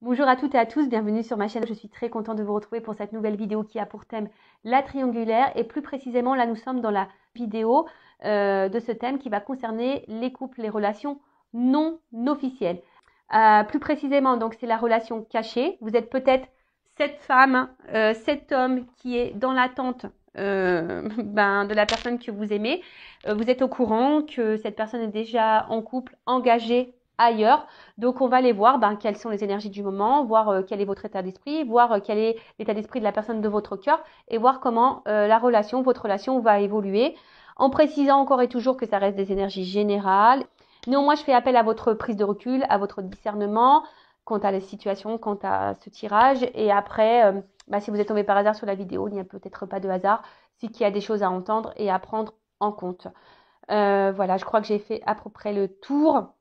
Bonjour à toutes et à tous, bienvenue sur ma chaîne. Je suis très contente de vous retrouver pour cette nouvelle vidéo qui a pour thème la triangulaire. Et plus précisément, là nous sommes dans la vidéo de ce thème qui va concerner les couples, les relations non officielles. Plus précisément, donc c'est la relation cachée. Vous êtes peut-être cette femme, cet homme qui est dans l'attente de la personne que vous aimez. Vous êtes au courant que cette personne est déjà en couple, engagée ailleurs. Donc, on va aller voir quelles sont les énergies du moment, voir quel est votre état d'esprit, voir quel est l'état d'esprit de la personne de votre cœur et voir comment votre relation va évoluer. En précisant encore et toujours que ça reste des énergies générales. Néanmoins, je fais appel à votre prise de recul, à votre discernement quant à la situation, quant à ce tirage. Et après, si vous êtes tombé par hasard sur la vidéo, il n'y a peut-être pas de hasard, c'est qu'il y a des choses à entendre et à prendre en compte. Voilà, je crois que j'ai fait à peu près le tour.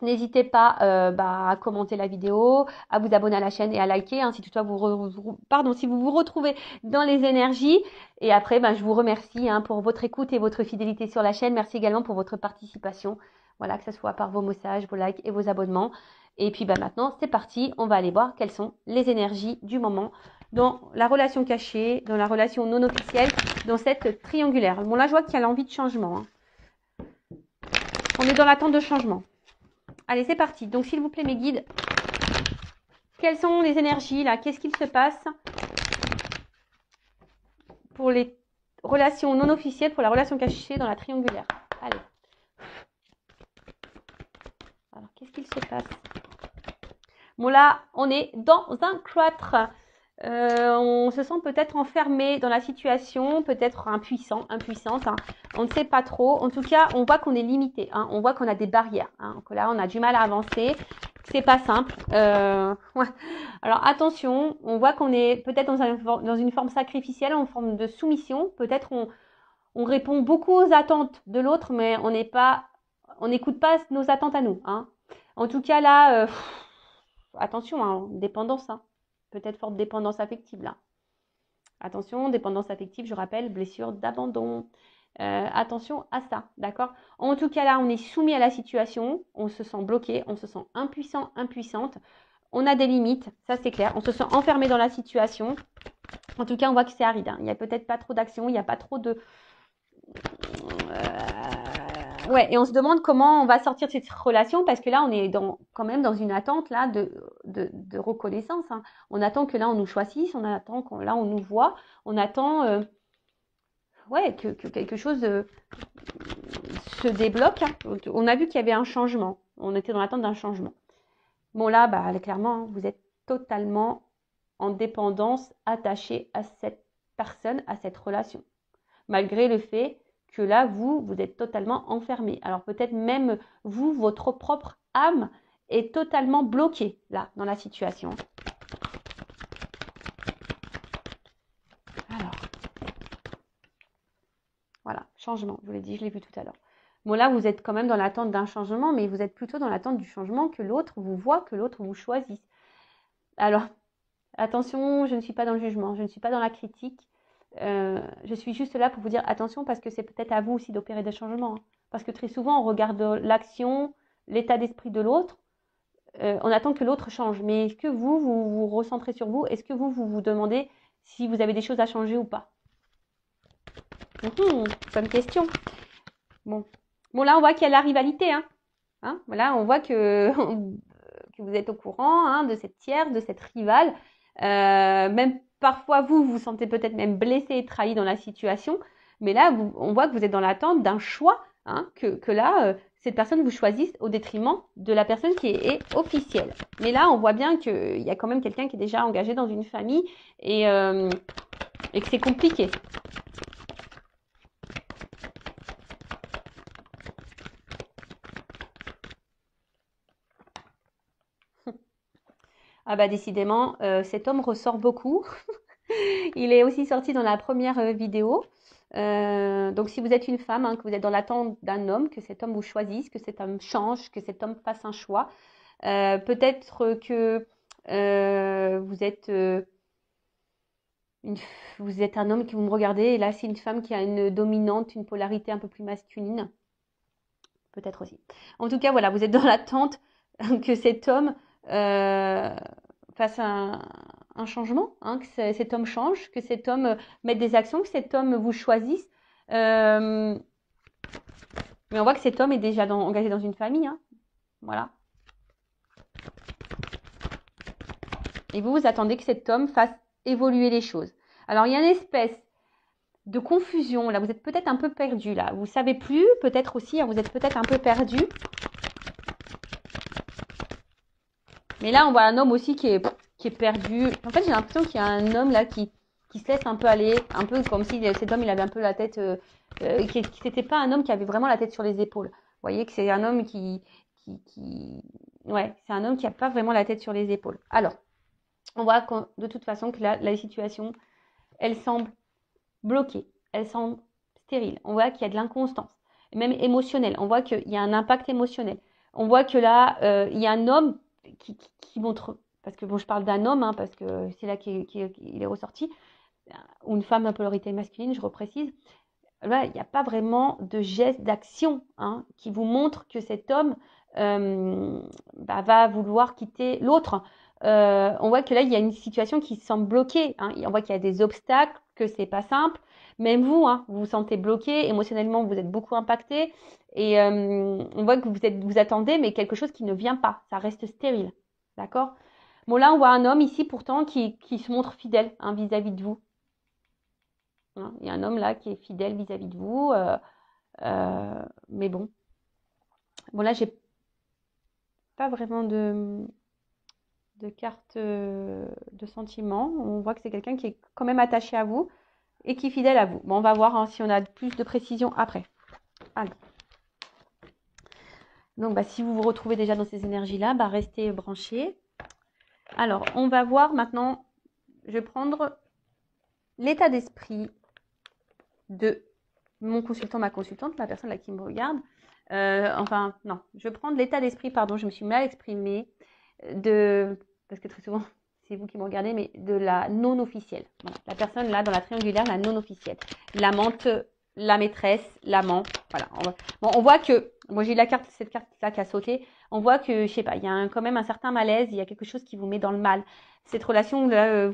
N'hésitez pas à commenter la vidéo, à vous abonner à la chaîne et à liker si toutefois si vous vous retrouvez dans les énergies. Et après, je vous remercie pour votre écoute et votre fidélité sur la chaîne. Merci également pour votre participation. Voilà, que ce soit par vos messages, vos likes et vos abonnements. Et puis maintenant, c'est parti. On va aller voir quelles sont les énergies du moment dans la relation cachée, dans la relation non officielle, dans cette triangulaire. Bon, là, je vois qu'il y a l'envie de changement. On est dans l'attente de changement. Allez, c'est parti. Donc, s'il vous plaît, mes guides, quelles sont les énergies là? Qu'est-ce qu'il se passe pour les relations non officielles, pour la relation cachée dans la triangulaire? Allez. Alors, qu'est-ce qu'il se passe? Bon, là, on est dans un cloître. On se sent peut-être enfermé dans la situation, peut-être impuissante. On ne sait pas trop. En tout cas, on voit qu'on est limité. On voit qu'on a des barrières. Que là, on a du mal à avancer. C'est pas simple. Ouais. Alors attention, on voit qu'on est peut-être dans une forme sacrificielle, en forme de soumission. Peut-être on répond beaucoup aux attentes de l'autre, mais on n'écoute pas nos attentes à nous. En tout cas là, attention, dépendance. Peut-être forte dépendance affective là. Attention, dépendance affective, je rappelle, blessure d'abandon. Attention à ça, d'accord? En tout cas là, on est soumis à la situation, on se sent bloqué, on se sent impuissant, impuissante. On a des limites, ça c'est clair. On se sent enfermé dans la situation. En tout cas, on voit que c'est aride. Il n'y a peut-être pas trop d'action, il n'y a pas trop de... Ouais, et on se demande comment on va sortir de cette relation parce que là, on est quand même dans une attente là de reconnaissance. On attend que là, on nous choisisse, on attend que là, on nous voit, on attend que quelque chose se débloque. On a vu qu'il y avait un changement. On était dans l'attente d'un changement. Bon là, clairement, vous êtes totalement en dépendance, attaché à cette personne, à cette relation. Malgré le fait que là, vous êtes totalement enfermé. Alors peut-être même vous, votre propre âme est totalement bloquée là, dans la situation. Alors, voilà, changement, je vous l'ai dit, je l'ai vu tout à l'heure. Bon là, vous êtes quand même dans l'attente d'un changement, mais vous êtes plutôt dans l'attente du changement que l'autre vous voit, que l'autre vous choisisse. Alors, attention, je ne suis pas dans le jugement, je ne suis pas dans la critique. Je suis juste là pour vous dire attention parce que c'est peut-être à vous aussi d'opérer des changements. Parce que très souvent, on regarde l'action, l'état d'esprit de l'autre. On attend que l'autre change. Mais est-ce que vous recentrez sur vous? Est-ce que vous demandez si vous avez des choses à changer ou pas? Bonne question. Bon, là, on voit qu'il y a la rivalité. Voilà, on voit que vous êtes au courant de cette tierce, de cette rivale. Même parfois, vous vous sentez peut-être même blessé et trahi dans la situation. Mais là, on voit que vous êtes dans l'attente d'un choix, que là, cette personne vous choisisse au détriment de la personne qui est officielle. Mais là, on voit bien qu'il y a quand même quelqu'un qui est déjà engagé dans une famille et que c'est compliqué. Décidément, cet homme ressort beaucoup. Il est aussi sorti dans la première vidéo. Donc, si vous êtes une femme, que vous êtes dans l'attente d'un homme, que cet homme vous choisisse, que cet homme change, que cet homme fasse un choix, peut-être que vous êtes un homme qui vous me regardez, et là, c'est une femme qui a une dominante, une polarité un peu plus masculine. Peut-être aussi. En tout cas, voilà, vous êtes dans l'attente que cet homme fasse un changement, hein, que cet homme change, que cet homme mette des actions, que cet homme vous choisisse. Mais on voit que cet homme est déjà engagé dans une famille. Hein. Voilà. Et vous attendez que cet homme fasse évoluer les choses. Alors, il y a une espèce de confusion. Là, vous êtes peut-être un peu perdu. Là, vous savez plus. Peut-être aussi, hein, vous êtes peut-être un peu perdu. Mais là, on voit un homme aussi qui est perdu. En fait, j'ai l'impression qu'il y a un homme là qui se laisse un peu aller. Un peu comme si cet homme, il avait un peu la tête... c'était pas un homme qui avait vraiment la tête sur les épaules. Vous voyez que c'est un homme ouais, c'est un homme qui n'a pas vraiment la tête sur les épaules. Alors, on voit de toute façon que la situation, elle semble bloquée. Elle semble stérile. On voit qu'il y a de l'inconstance. Même émotionnelle. On voit qu'il y a un impact émotionnel. On voit que là, il y a un homme qui montre... Parce que bon, je parle d'un homme, hein, parce que c'est là qu'il est ressorti. Ou une femme à polarité masculine, je reprécise. Là, il n'y a pas vraiment de geste d'action hein, qui vous montre que cet homme va vouloir quitter l'autre. On voit que là, il y a une situation qui semble bloquée. Hein. On voit qu'il y a des obstacles, que c'est pas simple. Même vous, hein, vous vous sentez bloqué. Émotionnellement, vous êtes beaucoup impacté. Et on voit que vous attendez, mais quelque chose qui ne vient pas. Ça reste stérile. D'accord ? Bon, là, on voit un homme ici, pourtant, qui se montre fidèle hein, vis-à-vis de vous. Hein, il y a un homme là qui est fidèle vis-à-vis de vous. Mais bon. Bon, là, j'ai pas vraiment de carte de sentiment. On voit que c'est quelqu'un qui est quand même attaché à vous et qui est fidèle à vous. Bon, on va voir hein, si on a plus de précision après. Allez. Donc, si vous vous retrouvez déjà dans ces énergies-là, restez branchés. Alors, on va voir maintenant, je vais prendre l'état d'esprit de mon consultant, ma consultante, la personne là qui me regarde. Enfin, non, je vais prendre l'état d'esprit, pardon, je me suis mal exprimée, parce que très souvent, c'est vous qui me regardez, mais de la non-officielle. Voilà, la personne là, dans la triangulaire, la non-officielle. L'amante, la maîtresse, l'amant, voilà. On voit que, moi j'ai cette carte-là qui a sauté, on voit que, je sais pas, il y a quand même un certain malaise, il y a quelque chose qui vous met dans le mal. Cette relation-là,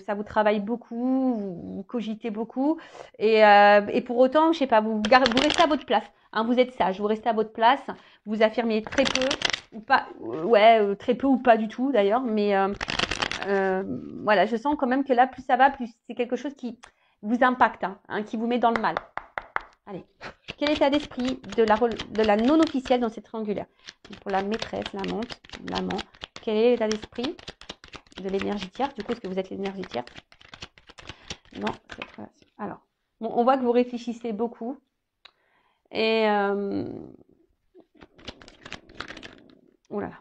ça vous travaille beaucoup, vous cogitez beaucoup, et pour autant, je sais pas, vous restez à votre place. Hein, vous êtes sage, vous restez à votre place, vous affirmez très peu ou pas, très peu ou pas du tout d'ailleurs, mais voilà, je sens quand même que là, plus ça va, plus c'est quelque chose qui vous impacte, hein, qui vous met dans le mal. Allez, quel est l'état d'esprit de la non-officielle dans cette triangulaire? Pour la maîtresse, l'amante, l'amant, quel est l'état d'esprit de l'énergie tierce? Du coup, est-ce que vous êtes l'énergie tierce? Non, cette relation. Alors, bon, on voit que vous réfléchissez beaucoup. Et oh là là.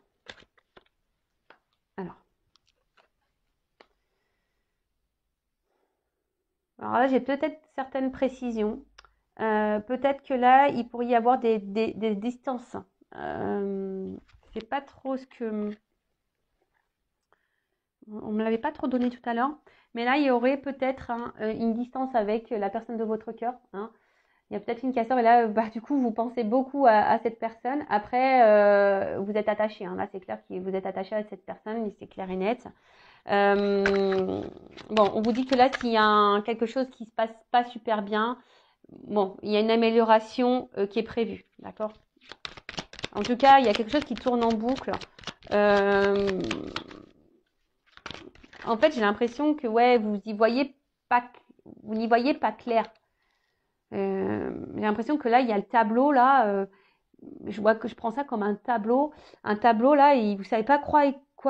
Alors là, j'ai peut-être certaines précisions. Peut-être que là, il pourrait y avoir des distances. C'est pas trop ce que... On me l'avait pas trop donné tout à l'heure. Mais là, il y aurait peut-être une distance avec la personne de votre cœur. Hein. Il y a peut-être une cassure et là, du coup, vous pensez beaucoup à cette personne. Après, vous êtes attaché. Hein. Là, c'est clair que vous êtes attaché à cette personne, c'est clair et net. Bon, on vous dit que là, s'il y a quelque chose qui se passe pas super bien, bon, il y a une amélioration qui est prévue, d'accord? En tout cas, il y a quelque chose qui tourne en boucle. En fait, j'ai l'impression que ouais, vous n'y voyez pas clair. J'ai l'impression que là, il y a le tableau là. Je prends ça comme un tableau là, et vous savez pas quoi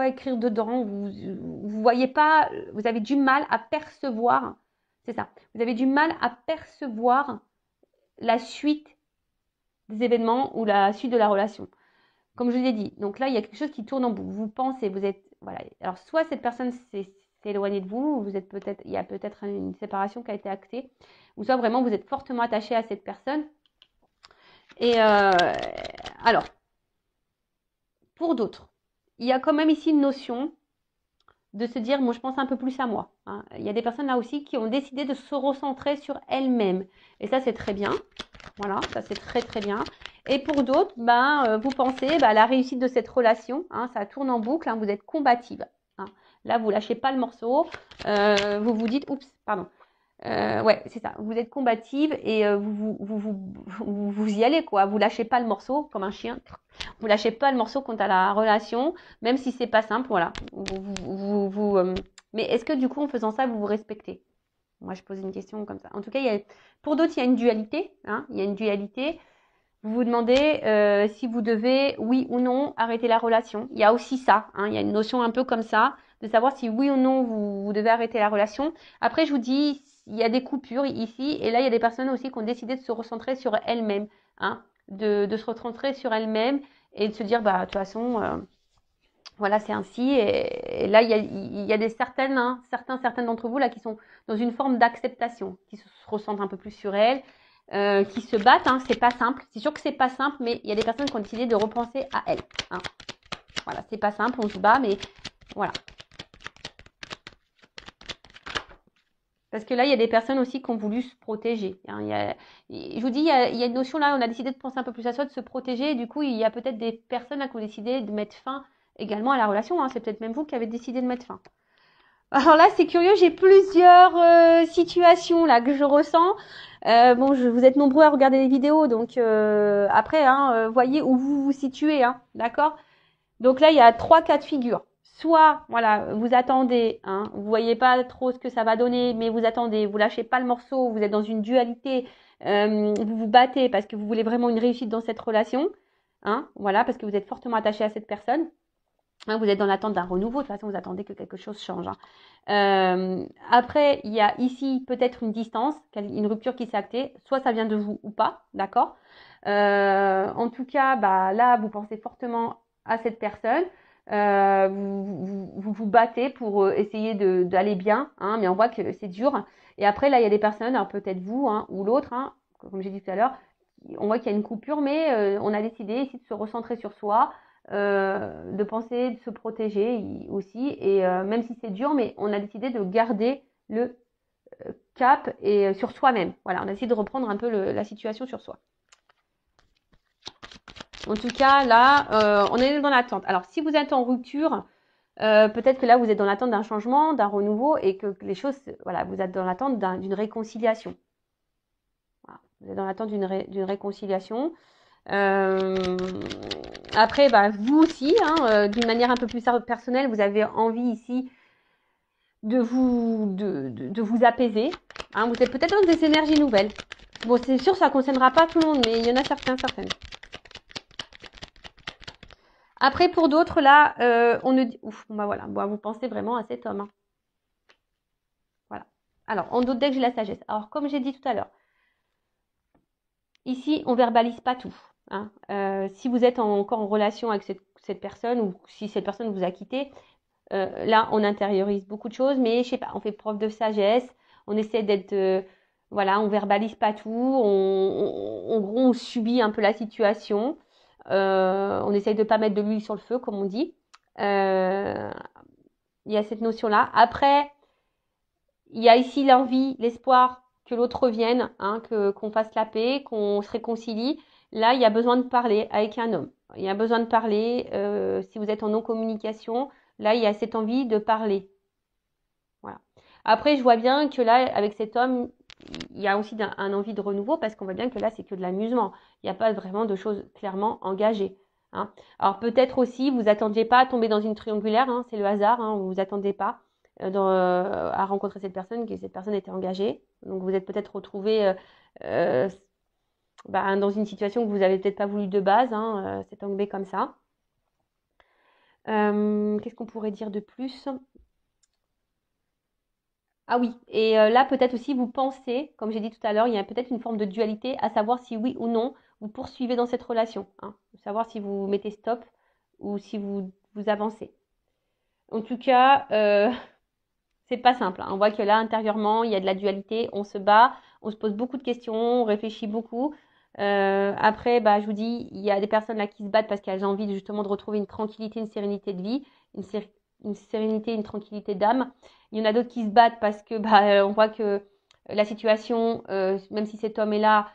écrire dedans. Vous voyez pas, vous avez du mal à percevoir. C'est ça. Vous avez du mal à percevoir la suite des événements ou la suite de la relation. Comme je vous ai dit, donc là, il y a quelque chose qui tourne en boucle. Vous pensez, vous êtes, voilà. Alors, soit cette personne s'est éloignée de vous, il y a peut-être une séparation qui a été actée, ou soit vraiment vous êtes fortement attaché à cette personne. Et alors, pour d'autres, il y a quand même ici une notion de se dire, moi je pense un peu plus à moi. Hein. Il y a des personnes là aussi qui ont décidé de se recentrer sur elles-mêmes. Et ça, c'est très bien. Voilà, ça c'est très très bien. Et pour d'autres, vous pensez à la réussite de cette relation. Hein, ça tourne en boucle, hein, vous êtes combative. hein. Là, vous lâchez pas le morceau. Vous vous dites, oups, pardon. Ouais, c'est ça. Vous êtes combative et vous y allez, quoi. Vous lâchez pas le morceau comme un chien. Vous lâchez pas le morceau quant à la relation, même si c'est pas simple, voilà. Mais est-ce que du coup, en faisant ça, vous vous respectez? Moi, je pose une question comme ça. En tout cas, pour d'autres, il y a une dualité, hein. Il y a une dualité. Vous vous demandez si vous devez, oui ou non, arrêter la relation. Il y a aussi ça, hein. Il y a une notion un peu comme ça, de savoir si oui ou non vous devez arrêter la relation. Après, je vous dis, il y a des coupures ici, et là, il y a des personnes aussi qui ont décidé de se recentrer sur elles-mêmes, hein, de se recentrer sur elles-mêmes et de se dire, bah, de toute façon, voilà, c'est ainsi. Et là, il y a des certaines, hein, certaines d'entre vous là qui sont dans une forme d'acceptation, qui se ressentent un peu plus sur elles, qui se battent. Hein, c'est pas simple. C'est sûr que c'est pas simple, mais il y a des personnes qui ont décidé de repenser à elles. Hein. Voilà, c'est pas simple, on se bat, mais voilà. Parce que là, il y a des personnes aussi qui ont voulu se protéger. Hein. Je vous dis, il y a une notion là, on a décidé de penser un peu plus à soi, de se protéger. Et du coup, il y a peut-être des personnes là qui ont décidé de mettre fin également à la relation. Hein. C'est peut-être même vous qui avez décidé de mettre fin. Alors là, c'est curieux, j'ai plusieurs situations là que je ressens. Bon, vous êtes nombreux à regarder les vidéos, donc après, hein, voyez où vous vous situez, hein, d'accord? Donc là, il y a 3 cas de figure. Soit, voilà, vous attendez, hein, vous voyez pas trop ce que ça va donner, mais vous attendez, vous lâchez pas le morceau, vous êtes dans une dualité, vous vous battez parce que vous voulez vraiment une réussite dans cette relation, hein, voilà, parce que vous êtes fortement attaché à cette personne. Hein, vous êtes dans l'attente d'un renouveau, de toute façon, vous attendez que quelque chose change. Hein. Après, il y a ici peut-être une distance, une rupture qui s'est actée, soit ça vient de vous ou pas, d'accord. En tout cas, bah, là, vous pensez fortement à cette personne, vous battez pour essayer d'aller bien, hein, mais on voit que c'est dur. Et après, là, il y a des personnes, alors peut-être vous hein, ou l'autre, hein, comme j'ai dit tout à l'heure, on voit qu'il y a une coupure, mais on a décidé ici de se recentrer sur soi, de penser, de se protéger aussi. Et même si c'est dur, mais on a décidé de garder le cap et sur soi-même. Voilà, on a décidé de reprendre un peu la situation sur soi. En tout cas, là, on est dans l'attente. Alors, si vous êtes en rupture, peut-être que là, vous êtes dans l'attente d'un changement, d'un renouveau et que les choses, voilà, vous êtes dans l'attente d'une réconciliation. Voilà, vous êtes dans l'attente d'une réconciliation. Après, bah, vous aussi, hein, d'une manière un peu plus personnelle, vous avez envie ici de vous apaiser. Hein, vous êtes peut-être dans des énergies nouvelles. Bon, c'est sûr, ça ne concernera pas tout le monde, mais il y en a certaines. Après, pour d'autres, là, on ne dit... Ouf, bah voilà, bon, vous pensez vraiment à cet homme. Hein. Voilà. Alors, en d'autres decks, j'ai la sagesse. Alors, comme j'ai dit tout à l'heure, ici, on verbalise pas tout. Hein. Si vous êtes encore en relation avec cette personne ou si cette personne vous a quitté, là, on intériorise beaucoup de choses, mais je sais pas, on fait preuve de sagesse, on essaie d'être, voilà, on verbalise pas tout, en gros, on subit un peu la situation, on essaye de pas mettre de l'huile sur le feu, comme on dit. Il y a cette notion-là. Après, il y a ici l'envie, l'espoir que l'autre revienne, hein, qu'on fasse la paix, qu'on se réconcilie. Là, il y a besoin de parler avec un homme. Il y a besoin de parler. Si vous êtes en non-communication, là, il y a cette envie de parler. Voilà. Après, je vois bien que là, avec cet homme, il y a aussi un envie de renouveau parce qu'on voit bien que là, c'est que de l'amusement. Il n'y a pas vraiment de choses clairement engagées. Hein. Alors peut-être aussi, vous attendiez pas à tomber dans une triangulaire, hein, c'est le hasard, hein, vous attendez pas à rencontrer cette personne, que cette personne était engagée. Donc vous êtes peut-être retrouvé dans une situation que vous avez peut-être pas voulu de base, hein, c'est tombé comme ça. Qu'est-ce qu'on pourrait dire de plus? Ah oui, et là peut-être aussi vous pensez, comme j'ai dit tout à l'heure, il y a peut-être une forme de dualité, à savoir si oui ou non vous poursuivez dans cette relation, hein, savoir si vous mettez stop ou si vous avancez. En tout cas, c'est pas simple. Hein. On voit que là intérieurement, il y a de la dualité, on se bat, on se pose beaucoup de questions, on réfléchit beaucoup. Après, bah, je vous dis, il y a des personnes là qui se battent parce qu'elles ont envie justement de retrouver une tranquillité, une sérénité de vie, une sérénité, une tranquillité d'âme. Il y en a d'autres qui se battent parce que bah, on voit que la situation, même si cet homme est là,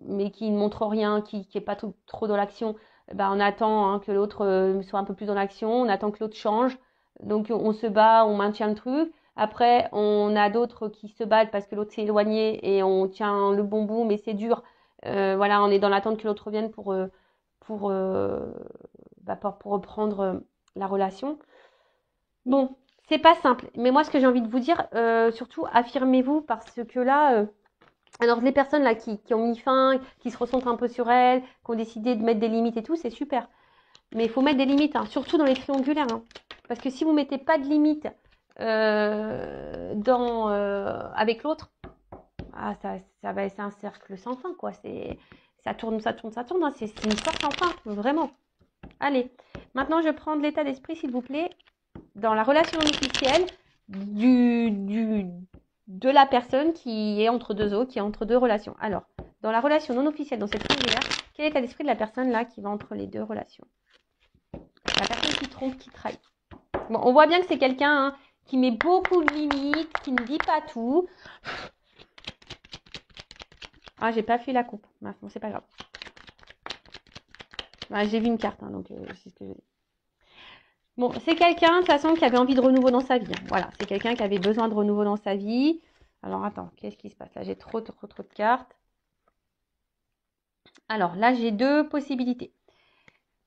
mais qui ne montre rien, qui est pas trop dans l'action, bah, on attend hein, que l'autre soit un peu plus dans l'action, on attend que l'autre change. Donc on se bat, on maintient le truc. Après, on a d'autres qui se battent parce que l'autre s'est éloigné et on tient le bon bout, mais c'est dur. Voilà, on est dans l'attente que l'autre revienne pour, euh, pour reprendre la relation. Bon, c'est pas simple. Mais moi, ce que j'ai envie de vous dire, surtout, affirmez-vous parce que là, alors les personnes là qui ont mis fin, qui se ressentent un peu sur elles, qui ont décidé de mettre des limites et tout, c'est super. Mais il faut mettre des limites, hein, surtout dans les triangulaires. Hein. Parce que si vous ne mettez pas de limites avec l'autre, c'est un cercle sans fin, quoi. Ça tourne, ça tourne, ça tourne. Hein. C'est une histoire sans fin, vraiment. Allez, maintenant je vais prendre l'état d'esprit, s'il vous plaît, dans la relation non officielle de la personne qui est entre deux autres, qui est entre deux relations. Alors, dans la relation non officielle, dans cette triangulaire, quel est l'état d'esprit de la personne là qui va entre les deux relations? La personne qui trompe, qui trahit. Bon, on voit bien que c'est quelqu'un qui met beaucoup de limites, qui ne dit pas tout. Ah, j'ai pas fait la coupe. Bon, c'est pas grave. J'ai vu une carte, donc c'est ce que j'ai dit. Bon, c'est quelqu'un, de toute façon, qui avait envie de renouveau dans sa vie. Voilà, c'est quelqu'un qui avait besoin de renouveau dans sa vie. Alors, attends, qu'est-ce qui se passe? Là, j'ai trop de cartes. Alors, là, j'ai deux possibilités.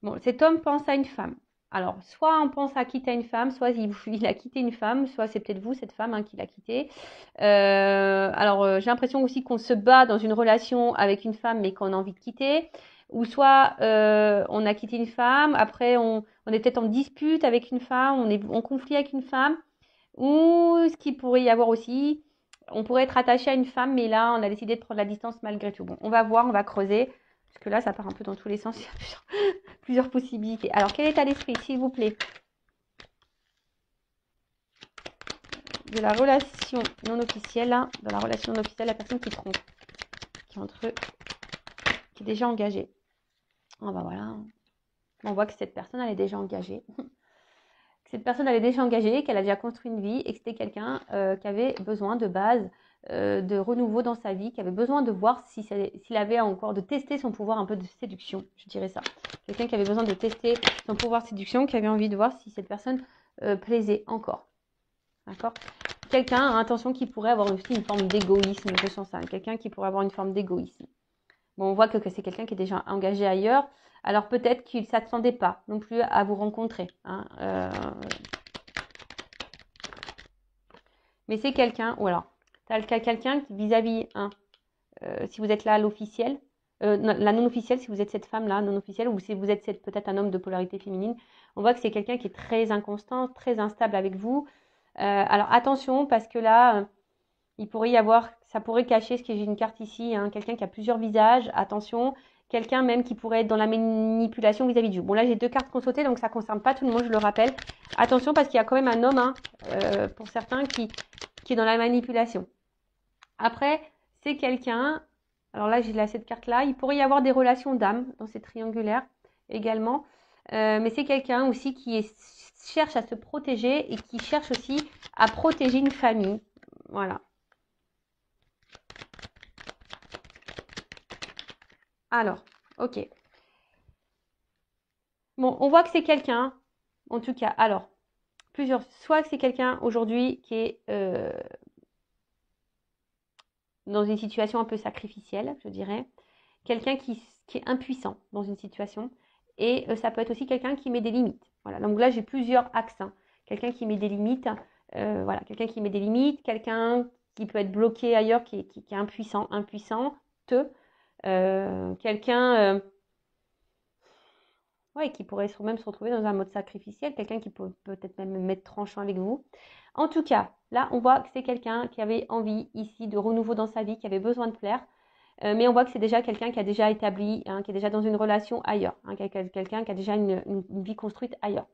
Bon, cet homme pense à une femme. Alors, soit on pense à quitter une femme, soit il a quitté une femme, soit c'est peut-être vous, cette femme, qui l'a quitté. J'ai l'impression aussi qu'on se bat dans une relation avec une femme, mais qu'on a envie de quitter. Ou soit on a quitté une femme, après on est peut-être en dispute avec une femme, on est en conflit avec une femme. Ou ce qu'il pourrait y avoir aussi, on pourrait être attaché à une femme, mais là, on a décidé de prendre la distance malgré tout. Bon, on va voir, on va creuser. Parce que là, ça part un peu dans tous les sens. Il y a plusieurs possibilités. Alors, quel état d'esprit, s'il vous plaît, de la relation non officielle, dans la relation non officielle, la personne qui trompe, qui est entre eux, qui est déjà engagée. Ah bah voilà. On voit que cette personne, elle est déjà engagée. Cette personne, elle est déjà engagée, qu'elle a déjà construit une vie et que c'était quelqu'un qui avait besoin de base de renouveau dans sa vie, qui avait besoin de voir s'il avait encore, de tester son pouvoir un peu de séduction, je dirais ça. Quelqu'un qui avait besoin de tester son pouvoir de séduction, qui avait envie de voir si cette personne plaisait encore. D'accord? Quelqu'un, attention, qui pourrait avoir aussi une forme d'égoïsme, je sens ça. Quelqu'un qui pourrait avoir une forme d'égoïsme. Bon, on voit que c'est quelqu'un qui est déjà engagé ailleurs. Alors peut-être qu'il ne s'attendait pas non plus à vous rencontrer. Mais c'est quelqu'un, ou alors, quelqu'un qui vis-à-vis, si vous êtes là à l'officiel, la non-officielle, si vous êtes cette femme-là, non-officielle, ou si vous êtes peut-être un homme de polarité féminine, on voit que c'est quelqu'un qui est très inconstant, très instable avec vous. Alors attention, parce que là, il pourrait y avoir, ça pourrait cacher, ce que j'ai une carte ici, quelqu'un qui a plusieurs visages, attention, quelqu'un même qui pourrait être dans la manipulation vis-à-vis de vous. Bon là j'ai deux cartes qu'on sautait, donc ça ne concerne pas tout le monde, je le rappelle. Attention parce qu'il y a quand même un homme, pour certains, qui est dans la manipulation. Après, c'est quelqu'un, alors là j'ai cette carte-là, il pourrait y avoir des relations d'âme dans ces triangulaires également, mais c'est quelqu'un aussi qui cherche à se protéger et qui cherche aussi à protéger une famille. Voilà. Alors, ok. Bon, on voit que c'est quelqu'un, en tout cas, alors, soit que c'est quelqu'un aujourd'hui qui est dans une situation un peu sacrificielle, je dirais. Quelqu'un qui est impuissant dans une situation. Et ça peut être aussi quelqu'un qui met des limites. Voilà, donc là, j'ai plusieurs axes. Quelqu'un qui met des limites. Voilà, quelqu'un qui met des limites. Quelqu'un qui peut être bloqué ailleurs, qui est impuissante. Quelqu'un qui pourrait même se retrouver dans un mode sacrificiel. Quelqu'un qui peut peut-être même mettre tranchant avec vous. En tout cas, là, on voit que c'est quelqu'un qui avait envie ici de renouveau dans sa vie, qui avait besoin de plaire. Mais on voit que c'est déjà quelqu'un qui a déjà établi, qui est déjà dans une relation ailleurs. Quelqu'un qui a déjà une vie construite ailleurs.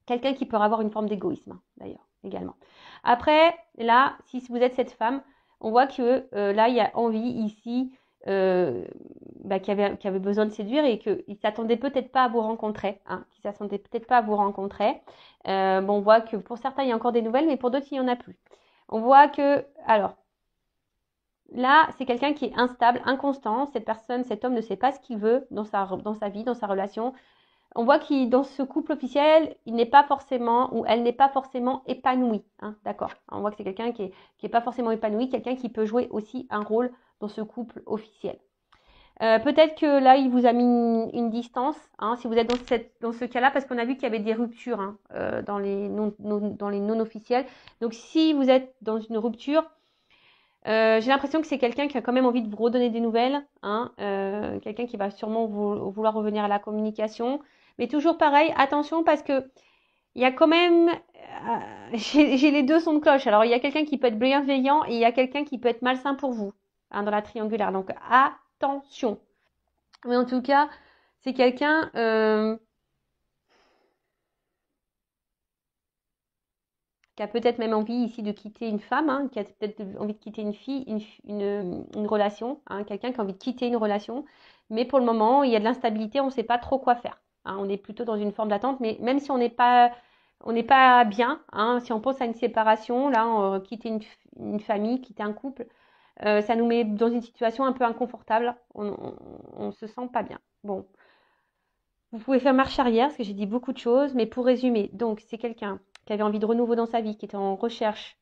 Quelqu'un qui peut avoir une forme d'égoïsme, d'ailleurs, également. Après, là, si vous êtes cette femme, on voit que là, il y a envie ici, qui avait besoin de séduire et qu'il ne s'attendait peut-être pas à vous rencontrer. On voit que pour certains, il y a encore des nouvelles, mais pour d'autres, il n'y en a plus. On voit que, alors, là, c'est quelqu'un qui est instable, inconstant. Cette personne, cet homme ne sait pas ce qu'il veut dans sa vie, dans sa relation. On voit qu'il dans ce couple officiel, il n'est pas forcément ou elle n'est pas forcément épanouie. Hein, d'accord. On voit que c'est quelqu'un qui est pas forcément épanoui, quelqu'un qui peut jouer aussi un rôle dans ce couple officiel. Peut-être que là, il vous a mis une distance, hein, si vous êtes dans ce cas-là, parce qu'on a vu qu'il y avait des ruptures hein, dans les non officiels. Donc, si vous êtes dans une rupture, j'ai l'impression que c'est quelqu'un qui a quand même envie de vous redonner des nouvelles, hein, quelqu'un qui va sûrement vouloir revenir à la communication. Mais toujours pareil, attention parce que il y a quand même, j'ai les deux sons de cloche. Alors, il y a quelqu'un qui peut être bienveillant et il y a quelqu'un qui peut être malsain pour vous hein, dans la triangulaire. Donc, attention. Mais en tout cas, c'est quelqu'un qui a peut-être même envie ici de quitter une femme, hein, qui a peut-être envie de quitter une fille, une relation, hein, quelqu'un qui a envie de quitter une relation. Mais pour le moment, il y a de l'instabilité, on ne sait pas trop quoi faire. Hein, on est plutôt dans une forme d'attente, mais même si on n'est pas bien, hein, si on pense à une séparation, là, quitter une famille, quitter un couple, ça nous met dans une situation un peu inconfortable. On se sent pas bien. Bon, vous pouvez faire marche arrière, parce que j'ai dit beaucoup de choses, mais pour résumer, donc c'est quelqu'un qui avait envie de renouveau dans sa vie, qui était en recherche,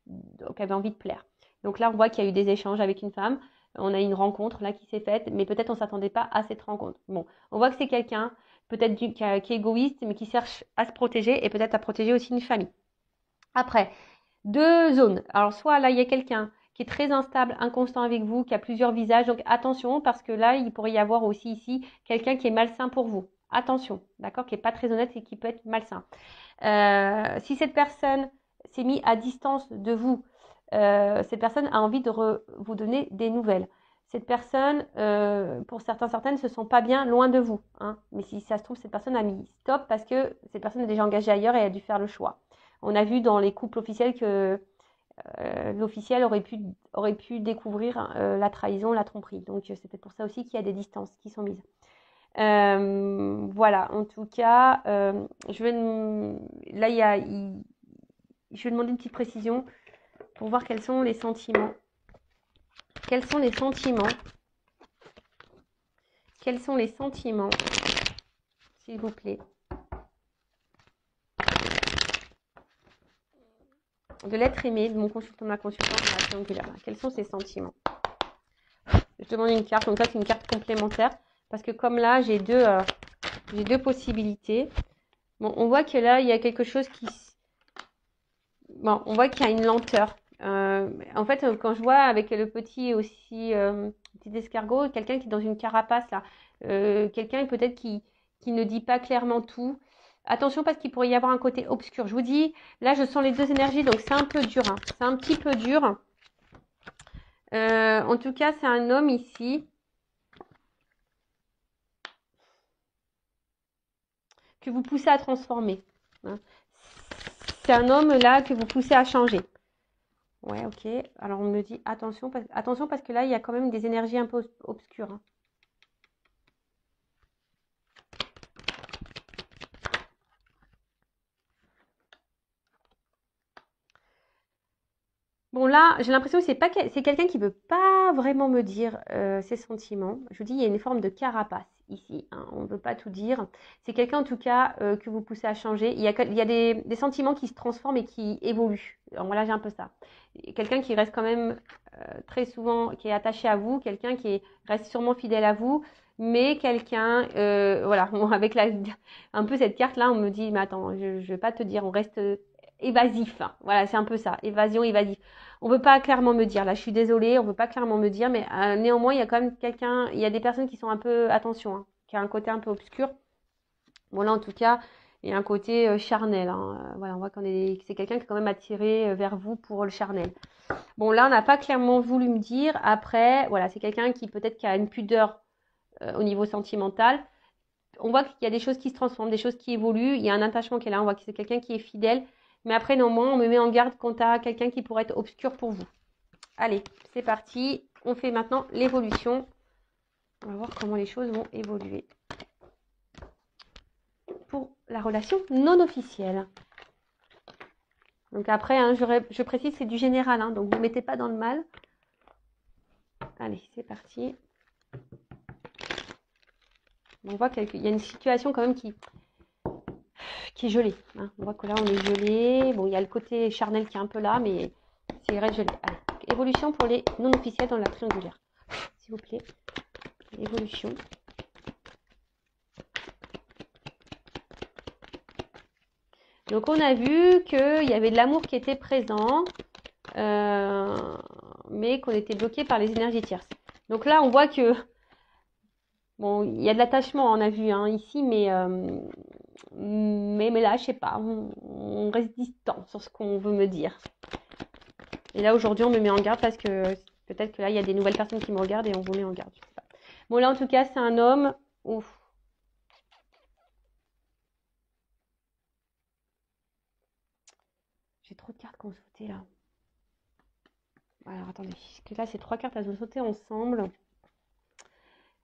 qui avait envie de plaire. Donc là, on voit qu'il y a eu des échanges avec une femme. On a eu une rencontre là qui s'est faite, mais peut-être on ne s'attendait pas à cette rencontre. Bon, on voit que c'est quelqu'un peut-être qui est égoïste, mais qui cherche à se protéger et peut-être à protéger aussi une famille. Après, deux zones. Alors soit là, il y a quelqu'un qui est très instable, inconstant avec vous, qui a plusieurs visages. Donc attention, parce que là, il pourrait y avoir aussi ici quelqu'un qui est malsain pour vous. Attention, d'accord, qui n'est pas très honnête et qui peut être malsain. Si cette personne s'est mise à distance de vous, cette personne a envie de vous donner des nouvelles. Cette personne, pour certaines, ne se sent pas bien loin de vous. Hein. Mais si ça se trouve, cette personne a mis stop parce que cette personne est déjà engagée ailleurs et a dû faire le choix. On a vu dans les couples officiels que l'officiel aurait pu découvrir la trahison, la tromperie. Donc c'est peut-être pour ça aussi qu'il y a des distances qui sont mises. Voilà, en tout cas, je vais demander une petite précision pour voir quels sont les sentiments. Quels sont les sentiments? Quels sont les sentiments, s'il vous plaît, de l'être aimé, de mon consultant, de ma consultante, de la triangulaire. Quels sont ces sentiments? Je demande une carte, donc ça c'est une carte complémentaire, parce que comme là j'ai deux possibilités. Bon, on voit que là il y a quelque chose qui... Bon, on voit qu'il y a une lenteur. En fait, quand je vois avec le petit aussi, petit escargot, quelqu'un qui est dans une carapace là, quelqu'un peut-être qui ne dit pas clairement tout. Attention parce qu'il pourrait y avoir un côté obscur. Je vous dis, là je sens les deux énergies, donc c'est un peu dur. Hein. C'est un petit peu dur. En tout cas, c'est un homme ici que vous poussez à transformer. Hein. C'est un homme là que vous poussez à changer. Ouais, ok. Alors on me dit attention parce que là, il y a quand même des énergies un peu obscures. Hein. Bon là, j'ai l'impression que c'est quelqu'un qui veut pas vraiment me dire ses sentiments. Je vous dis, il y a une forme de carapace ici. Hein, on ne veut pas tout dire. C'est quelqu'un en tout cas que vous poussez à changer. Il y a des sentiments qui se transforment et qui évoluent. Alors moi là, j'ai un peu ça. Quelqu'un qui reste quand même très souvent, qui est attaché à vous, quelqu'un qui reste sûrement fidèle à vous, mais quelqu'un, voilà, avec un peu cette carte là, on me dit, mais attends, je vais pas te dire, on reste évasif. Hein. Voilà, c'est un peu ça, évasion, évasif. On veut pas clairement me dire, là je suis désolée, on veut pas clairement me dire, mais néanmoins il y a quand même quelqu'un, il y a des personnes qui sont un peu, attention, hein, qui a un côté un peu obscur. Bon là en tout cas, il y a un côté charnel. Hein. Voilà, on voit c'est quelqu'un qui est quand même attiré vers vous pour le charnel. Bon là on n'a pas clairement voulu me dire. Après, voilà, c'est quelqu'un qui peut-être qui a une pudeur au niveau sentimental. On voit qu'il y a des choses qui se transforment, des choses qui évoluent. Il y a un attachement qui est là. On voit que c'est quelqu'un qui est fidèle. Mais après, néanmoins, on me met en garde quant à quelqu'un qui pourrait être obscur pour vous. Allez, c'est parti. On fait maintenant l'évolution. On va voir comment les choses vont évoluer. Pour la relation non officielle. Donc après, hein, je précise, c'est du général. Hein, donc, vous ne mettez pas dans le mal. Allez, c'est parti. On voit qu'il y a une situation quand même qui qui est gelé. Hein. On voit que là, on est gelé. Bon, il y a le côté charnel qui est un peu là, mais c'est reste gelé. Allez, évolution pour les non officiels dans la triangulaire. S'il vous plaît. Évolution. Donc, on a vu qu'il y avait de l'amour qui était présent, mais qu'on était bloqué par les énergies tierces. Donc là, on voit que, bon, il y a de l'attachement, on a vu hein, ici, mais là, je sais pas, on reste distant sur ce qu'on veut me dire. Et là, aujourd'hui, on me met en garde parce que peut-être que là, il y a des nouvelles personnes qui me regardent et on vous met en garde. Je sais pas. Bon, là, en tout cas, c'est un homme. Ouf. J'ai trop de cartes qui ont sauté là. Alors, attendez. Parce que là, ces 3 cartes, elles ont sauté ensemble.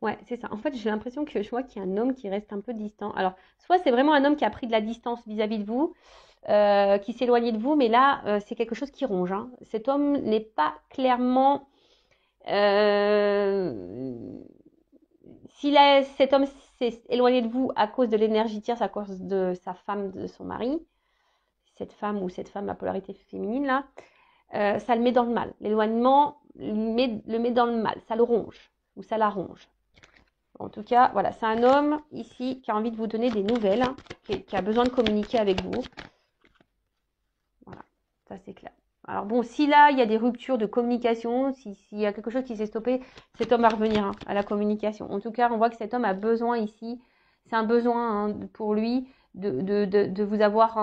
Ouais, c'est ça. En fait, j'ai l'impression que je vois qu'il y a un homme qui reste un peu distant. Alors, soit c'est vraiment un homme qui a pris de la distance vis-à-vis de vous, qui s'est éloigné de vous, mais là, c'est quelque chose qui ronge. Hein. Cet homme n'est pas clairement... si cet homme s'est éloigné de vous à cause de l'énergie tierce, à cause de sa femme, de son mari, cette femme à polarité féminine, là, ça le met dans le mal. L'éloignement le met dans le mal, ça le ronge, ou ça la ronge. En tout cas, voilà, c'est un homme ici qui a envie de vous donner des nouvelles, hein, qui a besoin de communiquer avec vous. Voilà, ça c'est clair. Alors bon, si là, il y a des ruptures de communication, s'il y a quelque chose qui s'est stoppé, cet homme va revenir hein, à la communication. En tout cas, on voit que cet homme a besoin ici, c'est un besoin hein, pour lui de vous avoir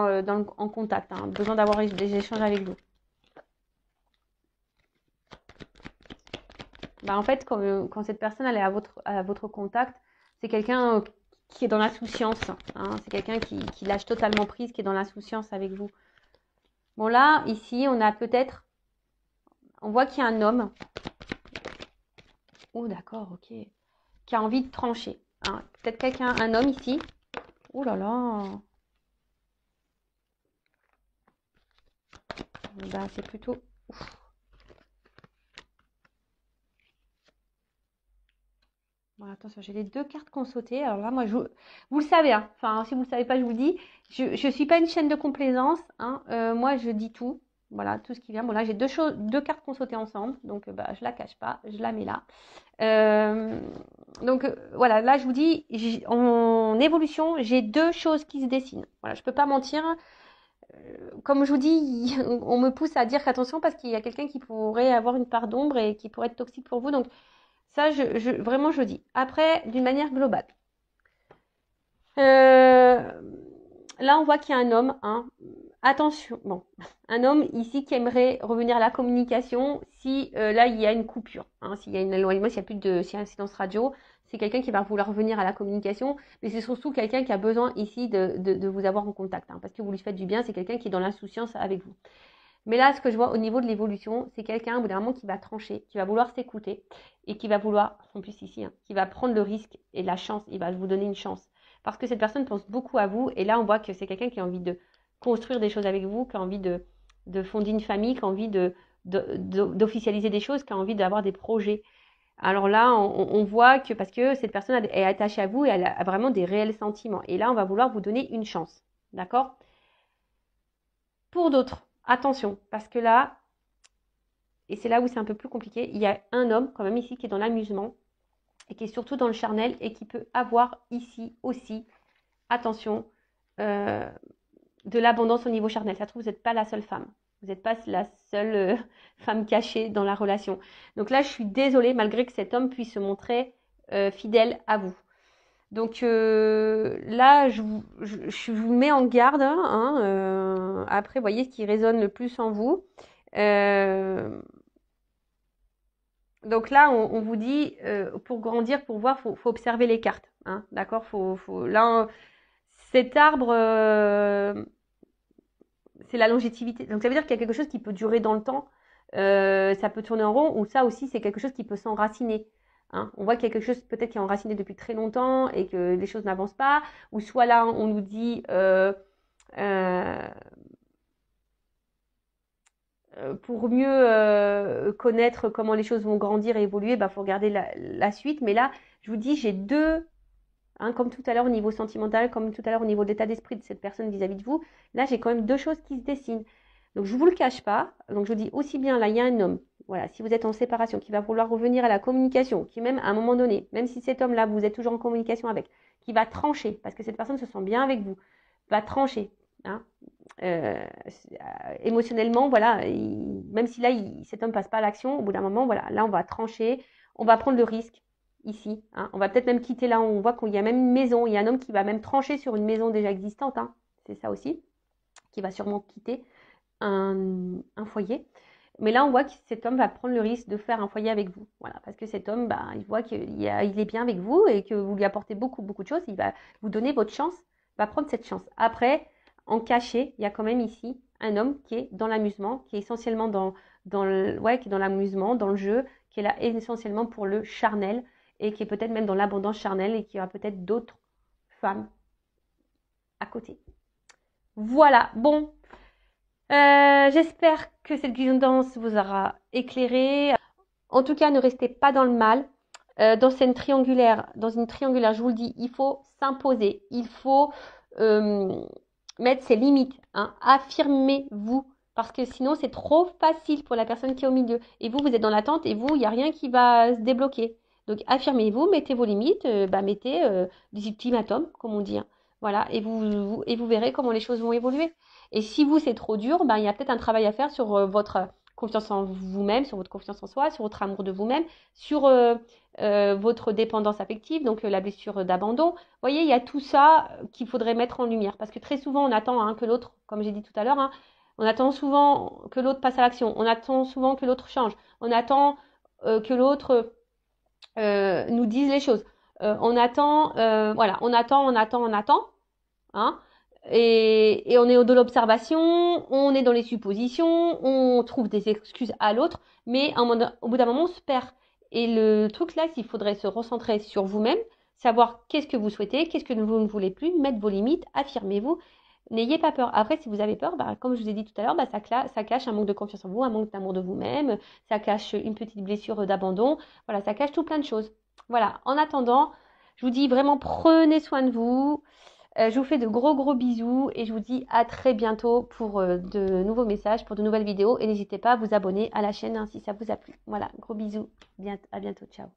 en contact, hein, besoin d'avoir des échanges avec vous. Bah, en fait, quand cette personne elle est à votre contact, c'est quelqu'un qui est dans l'insouciance. Hein, c'est quelqu'un qui lâche totalement prise, qui est dans l'insouciance avec vous. Bon là, ici, on a peut-être... On voit qu'il y a un homme. Oh d'accord, ok. Qui a envie de trancher. Hein. Peut-être un homme ici. Oh là là. Bah, c'est plutôt... Ouf. Bon, attention, j'ai les 2 cartes qui ont sauté. Alors là, moi, vous le savez, hein. Enfin, si vous ne le savez pas, je vous le dis. Je ne suis pas une chaîne de complaisance. Hein. Moi, je dis tout. Voilà, tout ce qui vient. Bon, là, j'ai 2 cartes qui ont sauté ensemble. Donc, bah, je ne la cache pas. Je la mets là. Donc, voilà, là, je vous dis, en évolution, j'ai 2 choses qui se dessinent. Voilà, je ne peux pas mentir. Comme je vous dis, on me pousse à dire qu'attention parce qu'il y a quelqu'un qui pourrait avoir une part d'ombre et qui pourrait être toxique pour vous. Donc, ça, vraiment, je dis. Après, d'une manière globale. Là, on voit qu'il y a un homme. Hein. Attention, bon, un homme ici qui aimerait revenir à la communication si là, il y a une coupure. Hein, s'il y a un éloignement, s'il y a un silence radio, c'est quelqu'un qui va vouloir revenir à la communication. Mais c'est surtout quelqu'un qui a besoin ici de vous avoir en contact. Hein, parce que vous lui faites du bien, c'est quelqu'un qui est dans l'insouciance avec vous. Mais là, ce que je vois au niveau de l'évolution, c'est quelqu'un, au bout d'un moment, qui va trancher, qui va vouloir s'écouter et qui va vouloir, en plus ici, hein, qui va prendre le risque et la chance, il va vous donner une chance. Parce que cette personne pense beaucoup à vous et là, on voit que c'est quelqu'un qui a envie de construire des choses avec vous, qui a envie de fonder une famille, qui a envie d'officialiser des choses, qui a envie d'avoir des projets. Alors là, on voit que parce que cette personne est attachée à vous et elle a vraiment des réels sentiments. Et là, on va vouloir vous donner une chance. D'accord ? Pour d'autres, attention, parce que là, et c'est là où c'est un peu plus compliqué, il y a un homme quand même ici qui est dans l'amusement et qui est surtout dans le charnel et qui peut avoir ici aussi, attention, de l'abondance au niveau charnel. Ça se trouve, vous n'êtes pas la seule femme. Vous n'êtes pas la seule femme cachée dans la relation. Donc là, je suis désolée, malgré que cet homme puisse se montrer fidèle à vous. Donc là, je vous mets en garde. Hein, après, voyez ce qui résonne le plus en vous. Donc là, on vous dit, pour grandir, pour voir, faut observer les cartes. Hein, d'accord, là, cet arbre, c'est la longévité. Donc ça veut dire qu'il y a quelque chose qui peut durer dans le temps. Ça peut tourner en rond, ou ça aussi, c'est quelque chose qui peut s'enraciner. Hein. On voit qu'il y a quelque chose peut-être qui est enraciné depuis très longtemps et que les choses n'avancent pas. Ou soit là, on nous dit pour mieux connaître comment les choses vont grandir et évoluer, bah, faut regarder la suite. Mais là, je vous dis, j'ai deux Hein, comme tout à l'heure au niveau sentimental, comme tout à l'heure au niveau de l'état d'esprit de cette personne vis-à-vis de vous, là j'ai quand même deux choses qui se dessinent. Donc je ne vous le cache pas, donc je vous dis aussi bien là il y a un homme, voilà, si vous êtes en séparation, qui va vouloir revenir à la communication, qui même à un moment donné, même si cet homme-là vous êtes toujours en communication avec, qui va trancher, parce que cette personne se sent bien avec vous, va trancher, hein, émotionnellement, voilà, même si là cet homme passe pas à l'action, au bout d'un moment, voilà, là on va trancher, on va prendre le risque ici. Hein. On va peut-être même quitter là, on voit qu'il y a même une maison, il y a un homme qui va même trancher sur une maison déjà existante, hein. C'est ça aussi, qui va sûrement quitter un foyer. Mais là, on voit que cet homme va prendre le risque de faire un foyer avec vous. Voilà, parce que cet homme, bah, il voit qu'il est bien avec vous et que vous lui apportez beaucoup, beaucoup de choses. Il va vous donner votre chance, il va prendre cette chance. Après, en caché, il y a quand même ici un homme qui est dans l'amusement, qui est essentiellement qui est dans l'amusement, dans le jeu, qui est là essentiellement pour le charnel et qui est peut-être même dans l'abondance charnelle et qui aura peut-être d'autres femmes à côté. Voilà, bon, j'espère que cette guidance vous aura éclairé. En tout cas, ne restez pas dans le mal. Dans une triangulaire, je vous le dis, il faut s'imposer, il faut mettre ses limites, hein. Affirmez-vous, parce que sinon c'est trop facile pour la personne qui est au milieu. Et vous êtes dans l'attente et vous, il n'y a rien qui va se débloquer. Donc affirmez-vous, mettez vos limites, mettez des ultimatums, comme on dit. Hein. Voilà, et vous verrez comment les choses vont évoluer. Et si vous, c'est trop dur, il y a peut-être un travail à faire sur votre confiance en vous-même, sur votre confiance en soi, sur votre amour de vous-même, sur votre dépendance affective, donc la blessure d'abandon. Vous voyez, il y a tout ça qu'il faudrait mettre en lumière. Parce que très souvent, on attend que l'autre, comme j'ai dit tout à l'heure, on attend souvent que l'autre passe à l'action. On attend souvent que l'autre change. On attend que l'autre nous dise les choses. On attend. Hein, et on est de l'observation, on est dans les suppositions, on trouve des excuses à l'autre, mais au bout d'un moment, on se perd. Et le truc là, il faudrait se recentrer sur vous-même, savoir qu'est-ce que vous souhaitez, qu'est-ce que vous ne voulez plus, mettre vos limites, affirmez-vous. N'ayez pas peur. Après, si vous avez peur, comme je vous ai dit tout à l'heure, ça cache un manque de confiance en vous, un manque d'amour de vous-même, ça cache une petite blessure d'abandon. Voilà, ça cache tout plein de choses. Voilà, en attendant, je vous dis vraiment prenez soin de vous. Je vous fais de gros gros bisous et je vous dis à très bientôt pour de nouveaux messages, pour de nouvelles vidéos. Et n'hésitez pas à vous abonner à la chaîne si ça vous a plu. Voilà, gros bisous. À bientôt. Ciao.